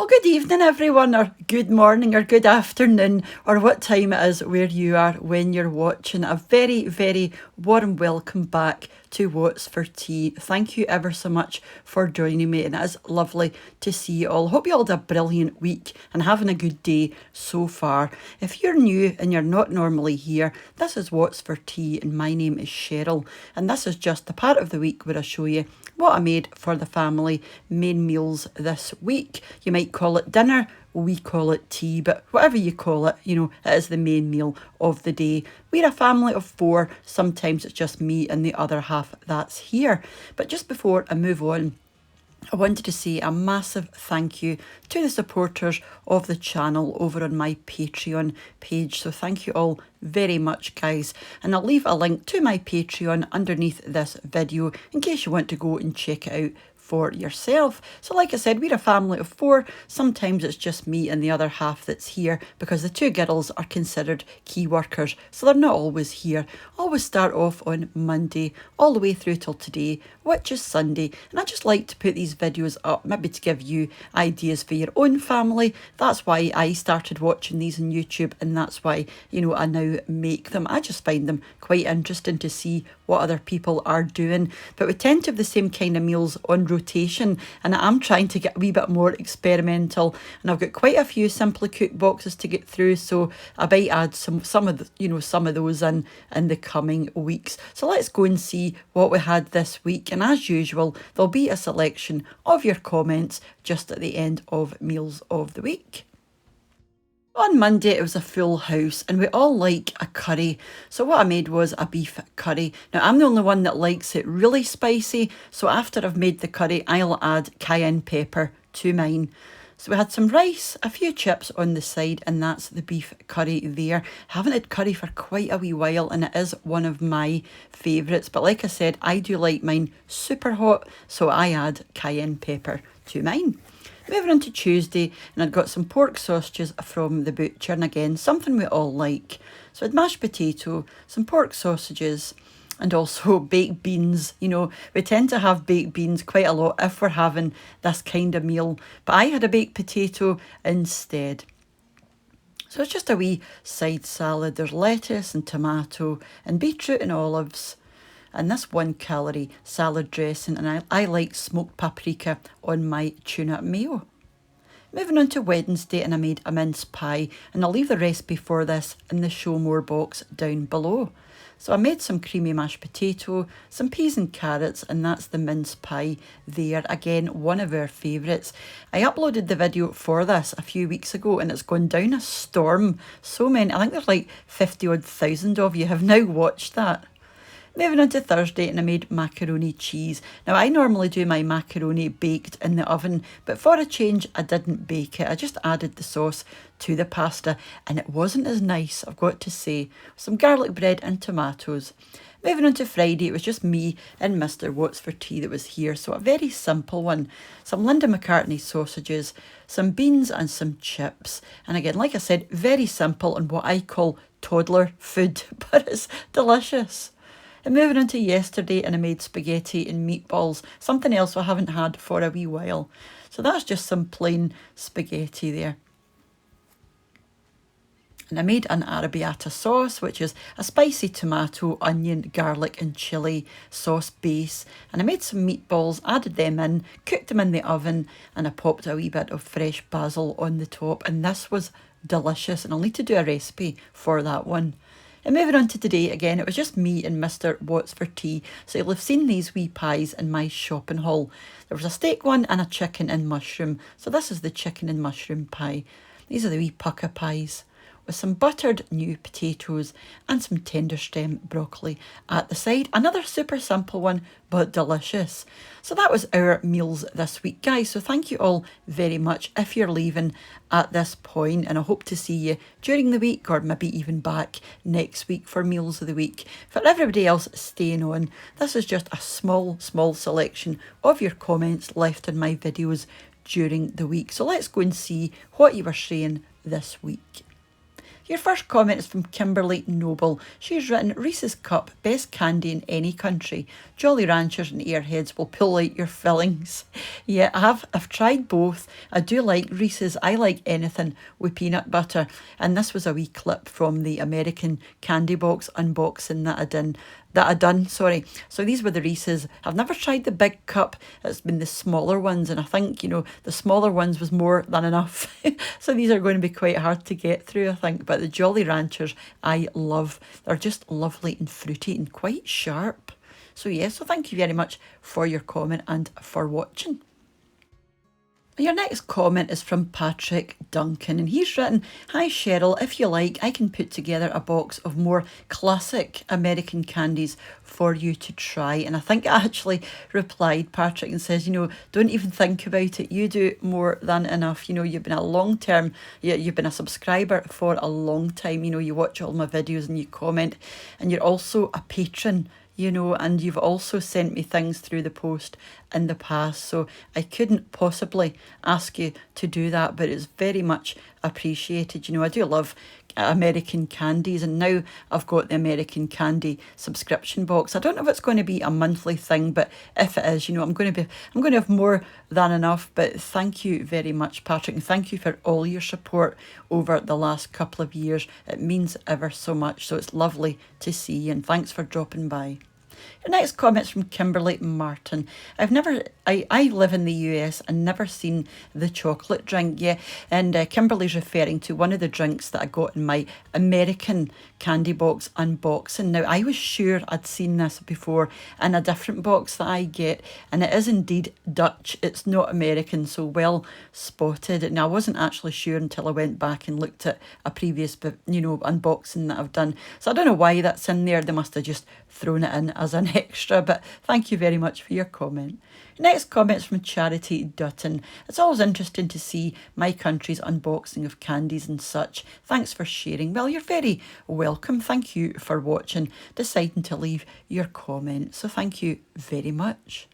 Well, good evening, everyone, or good morning, or good afternoon, or what time it is where you are when you're watching. A very, very warm welcome back to What's for Tea. Thank you ever so much for joining me, and it is lovely to see you all. Hope you all had a brilliant week and having a good day so far. If you're new and you're not normally here, this is What's for Tea, and my name is Cheryl, and this is just the part of the week where I show you what I made for the family main meals this week. You might call it dinner, we call it tea, but whatever you call it, it is the main meal of the day. We're a family of 4, sometimes it's just me and the other half that's here. But just before I move on, I wanted to say a massive thank you to the supporters of the channel over on my Patreon page. So thank you all very much, guys. And I'll leave a link to my Patreon underneath this video in case you want to go and check it out for yourself. So like I said, we're a family of 4. Sometimes it's just me and the other half that's here because the 2 girls are considered key workers, so they're not always here. Always start off on Monday all the way through till today, which is Sunday, and I just like to put these videos up maybe to give you ideas for your own family. That's why I started watching these on YouTube, and that's why I now make them. I just find them quite interesting to see what other people are doing, but we tend to have the same kind of meals on rotation, and I'm trying to get a wee bit more experimental, and I've got quite a few Simply Cook boxes to get through, so I might add some of those in the coming weeks. So let's go and see what we had this week, and as usual there'll be a selection of your comments just at the end of Meals of the Week. On Monday it was a full house and we all like a curry, so what I made was a beef curry. Now I'm the only one that likes it really spicy, so after I've made the curry I'll add cayenne pepper to mine. So we had some rice, a few chips on the side, and that's the beef curry there. I haven't had curry for quite a wee while and it is one of my favourites, but like I said, I do like mine super hot, so I add cayenne pepper to mine. Moving on to Tuesday, and I'd got some pork sausages from the butcher, and again, something we all like. So I had mashed potato, some pork sausages, and also baked beans. We tend to have baked beans quite a lot if we're having this kind of meal, but I had a baked potato instead. So it's just a wee side salad. There's lettuce and tomato and beetroot and olives, and this 1-calorie salad dressing, and I like smoked paprika on my tuna mayo. Moving on to Wednesday, and I made a mince pie, and I'll leave the recipe for this in the show more box down below. So I made some creamy mashed potato, some peas and carrots, and that's the mince pie there. Again, one of our favourites. I uploaded the video for this a few weeks ago and it's gone down a storm. So many, I think there's like 50-odd thousand of you have now watched that. Moving on to Thursday, and I made macaroni cheese. Now I normally do my macaroni baked in the oven, but for a change I didn't bake it. I just added the sauce to the pasta and it wasn't as nice, I've got to say. Some garlic bread and tomatoes. Moving on to Friday, it was just me and Mr. What's for Tea that was here, so a very simple one. Some Linda McCartney sausages, some beans and some chips. And again, like I said, very simple and what I call toddler food, but it's delicious. And moving on to yesterday, and I made spaghetti and meatballs, something else I haven't had for a wee while. So that's just some plain spaghetti there. And I made an arrabbiata sauce, which is a spicy tomato, onion, garlic and chilli sauce base. And I made some meatballs, added them in, cooked them in the oven, and I popped a wee bit of fresh basil on the top. And this was delicious, and I'll need to do a recipe for that one. And moving on to today, again, it was just me and Mr. What's for Tea. So you'll have seen these wee pies in my shopping haul. There was a steak one and a chicken and mushroom. So this is the chicken and mushroom pie. These are the wee pucka pies, with some buttered new potatoes and some tender stem broccoli at the side. Another super simple one, but delicious. So that was our meals this week, guys. So thank you all very much if you're leaving at this point, and I hope to see you during the week or maybe even back next week for Meals of the Week. For everybody else staying on, this is just a small selection of your comments left in my videos during the week. So let's go and see what you were saying this week. Your first comment is from Kimberly Noble. She's written, Reese's Cup, best candy in any country. Jolly Ranchers and Airheads will pull out your fillings. Yeah, I've tried both. I do like Reese's. I like anything with peanut butter. And this was a wee clip from the American Candy Box unboxing that I done, sorry. So these were the Reese's. I've never tried the big cup. It's been the smaller ones, and I think, the smaller ones was more than enough. So these are going to be quite hard to get through, I think. But the Jolly Ranchers, I love. They're just lovely and fruity and quite sharp. So yeah, so thank you very much for your comment and for watching. Your next comment is from Patrick Duncan, and he's written, Hi Cheryl, if you like, I can put together a box of more classic American candies for you to try. And I think I actually replied, Patrick, and says, don't even think about it. You do more than enough. You've been you've been a subscriber for a long time. You watch all my videos and you comment, and you're also a patron, and you've also sent me things through the post in the past. So I couldn't possibly ask you to do that, but it's very much appreciated. I do love American candies, and now I've got the American candy subscription box. I don't know if it's going to be a monthly thing, but if it is, I'm going to have more than enough. But thank you very much, Patrick, and thank you for all your support over the last couple of years. It means ever so much. So it's lovely to see you, and thanks for dropping by. Your next comment's from Kimberly Martin. I live in the US and never seen the chocolate drink yet. And Kimberly's referring to one of the drinks that I got in my American candy box unboxing. Now, I was sure I'd seen this before in a different box that I get, and it is indeed Dutch. It's not American, so well spotted. And I wasn't actually sure until I went back and looked at a previous, unboxing that I've done. So I don't know why that's in there. They must have just thrown it in as an extra, but thank you very much for your comment. Next comment's from Charity Dutton. It's always interesting to see my country's unboxing of candies and such. Thanks for sharing. Well, you're very welcome. Thank you for watching, deciding to leave your comment. So thank you very much.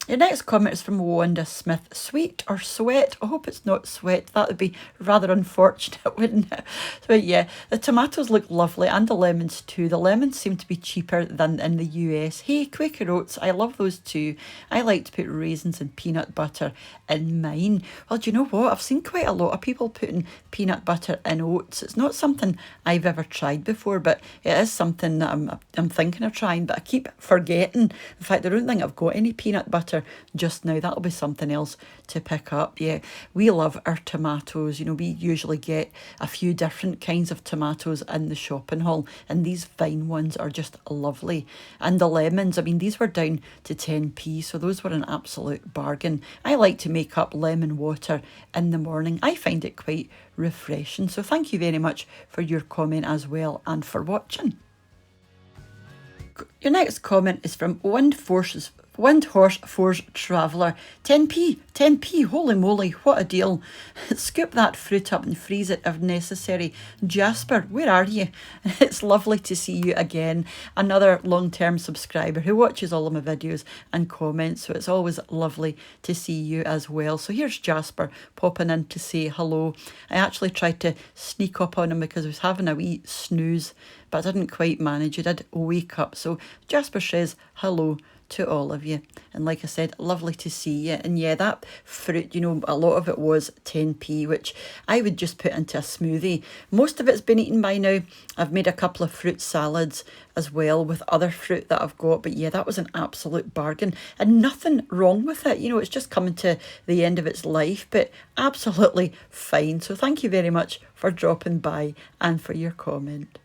Your next comment is from Wanda Smith. Sweet or sweat? I hope it's not sweat. That would be rather unfortunate, wouldn't it? But yeah, the tomatoes look lovely, and the lemons too. The lemons seem to be cheaper than in the US. Hey, Quaker Oats, I love those too. I like to put raisins and peanut butter in mine. Well, do you know what? I've seen quite a lot of people putting peanut butter in oats. It's not something I've ever tried before, but it is something that I'm thinking of trying, but I keep forgetting. In fact, I don't think I've got any peanut butter just now. That'll be something else to pick up. Yeah, we love our tomatoes. We usually get a few different kinds of tomatoes in the shopping hall, and these fine ones are just lovely. And the lemons, these were down to 10p, so those were an absolute bargain. I like to make up lemon water in the morning. I find it quite refreshing. So thank you very much for your comment as well, and for watching. Your next comment is from Wind Horse Forge Traveller. 10p, holy moly, what a deal. Scoop that fruit up and freeze it if necessary. Jasper, where are you? It's lovely to see you again. Another long-term subscriber who watches all of my videos and comments, so it's always lovely to see you as well. So here's Jasper popping in to say hello. I actually tried to sneak up on him because I was having a wee snooze, but I didn't quite manage. I did wake up. So Jasper says hello to all of you, and like I said, lovely to see you. And yeah, that fruit, a lot of it was 10p, which I would just put into a smoothie. Most of it's been eaten by now. I've made a couple of fruit salads as well with other fruit that I've got, but yeah, that was an absolute bargain, and nothing wrong with it. It's just coming to the end of its life, but absolutely fine. So thank you very much for dropping by and for your comment.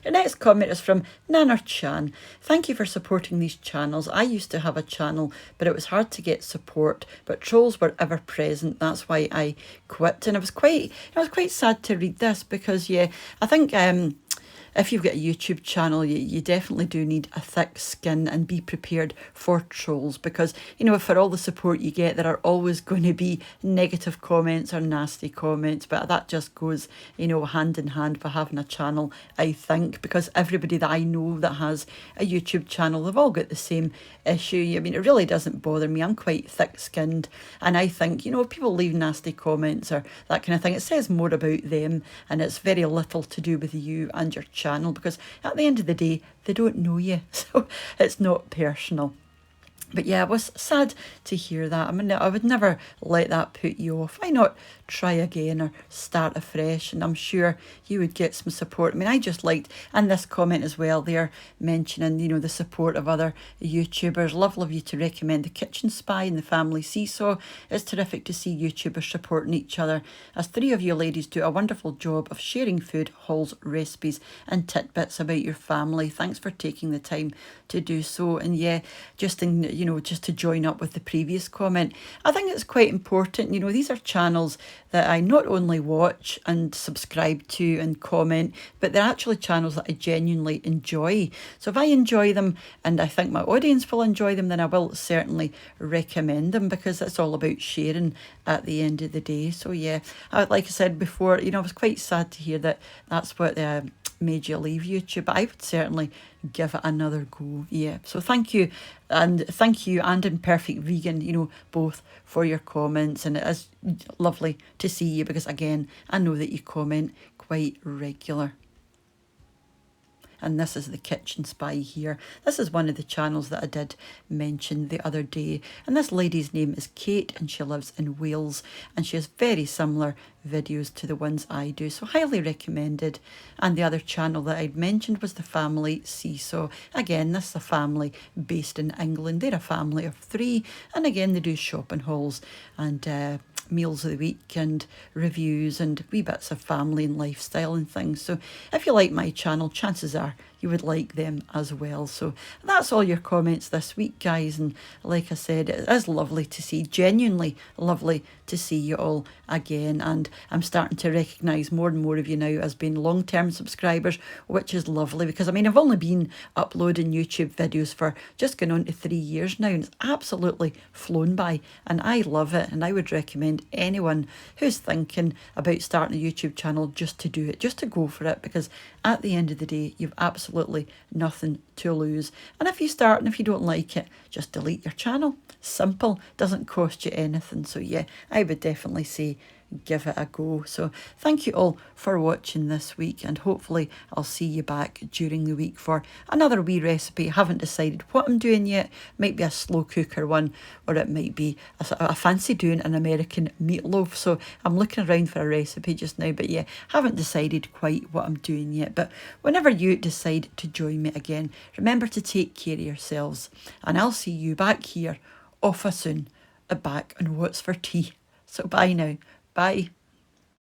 Your next comment is from Nanner Chan. Thank you for supporting these channels. I used to have a channel, but it was hard to get support, but trolls were ever present. That's why I quit. And I was quite sad to read this because, yeah, I think if you've got a YouTube channel, you definitely do need a thick skin and be prepared for trolls, because, you know, for all the support you get, there are always going to be negative comments or nasty comments, but that just goes, you know, hand in hand with having a channel, I think, because everybody that I know that has a YouTube channel, they've all got the same issue. I mean, it really doesn't bother me. I'm quite thick-skinned, and I think, you know, if people leave nasty comments or that kind of thing, it says more about them, and it's very little to do with you and your channel, because at the end of the day, they don't know you, so it's not personal. But yeah, it was sad to hear that. I mean, I would never let that put you off. Why not try again or start afresh? And I'm sure you would get some support. I mean, I just liked, and this comment as well, they're mentioning, you know, the support of other YouTubers. Lovely of you to recommend The Kitchen Spy and The Family Seesaw. It's terrific to see YouTubers supporting each other, as three of you ladies do a wonderful job of sharing food, hauls, recipes and tidbits about your family. Thanks for taking the time to do so. And yeah, just to join up with the previous comment, I think it's quite important. You know, these are channels that I not only watch and subscribe to and comment, but they're actually channels that I genuinely enjoy. So if I enjoy them and I think my audience will enjoy them, then I will certainly recommend them, because it's all about sharing at the end of the day. So yeah, like I said before, you know, I was quite sad to hear that that's what made you leave YouTube, but I would certainly give it another go. Yeah, so thank you and Imperfect Vegan, you know, both for your comments, and it is lovely to see you, because again, I know that you comment quite regular. And this is The Kitchen Spy here. This is one of the channels that I did mention the other day. And this lady's name is Kate, and she lives in Wales, and she has very similar videos to the ones I do, so highly recommended. And the other channel that I'd mentioned was The Family Seesaw. Again, this is a family based in England. They're a family of 3, and again, they do shopping hauls and meals of the week and reviews and wee bits of family and lifestyle and things. So if you like my channel, chances are you would like them as well. So that's all your comments this week, guys, and like I said, it is lovely to see, genuinely lovely to see you all again, and I'm starting to recognise more and more of you now as being long-term subscribers, which is lovely, because I mean, I've only been uploading YouTube videos for just going on to 3 years now, and it's absolutely flown by, and I love it, and I would recommend anyone who's thinking about starting a YouTube channel just to do it, just to go for it, because at the end of the day, you've absolutely nothing to lose. And if you start and if you don't like it, just delete your channel. Simple, doesn't cost you anything. So yeah, I would definitely say give it a go. So thank you all for watching this week, and hopefully I'll see you back during the week for another wee recipe. I haven't decided what I'm doing yet. Might be a slow cooker one, or it might be I fancy doing an American meatloaf, so I'm looking around for a recipe just now. But yeah, haven't decided quite what I'm doing yet. But whenever you decide to join me again, remember to take care of yourselves, and I'll see you back here awful soon, back on What's for Tea. So bye now. Bye.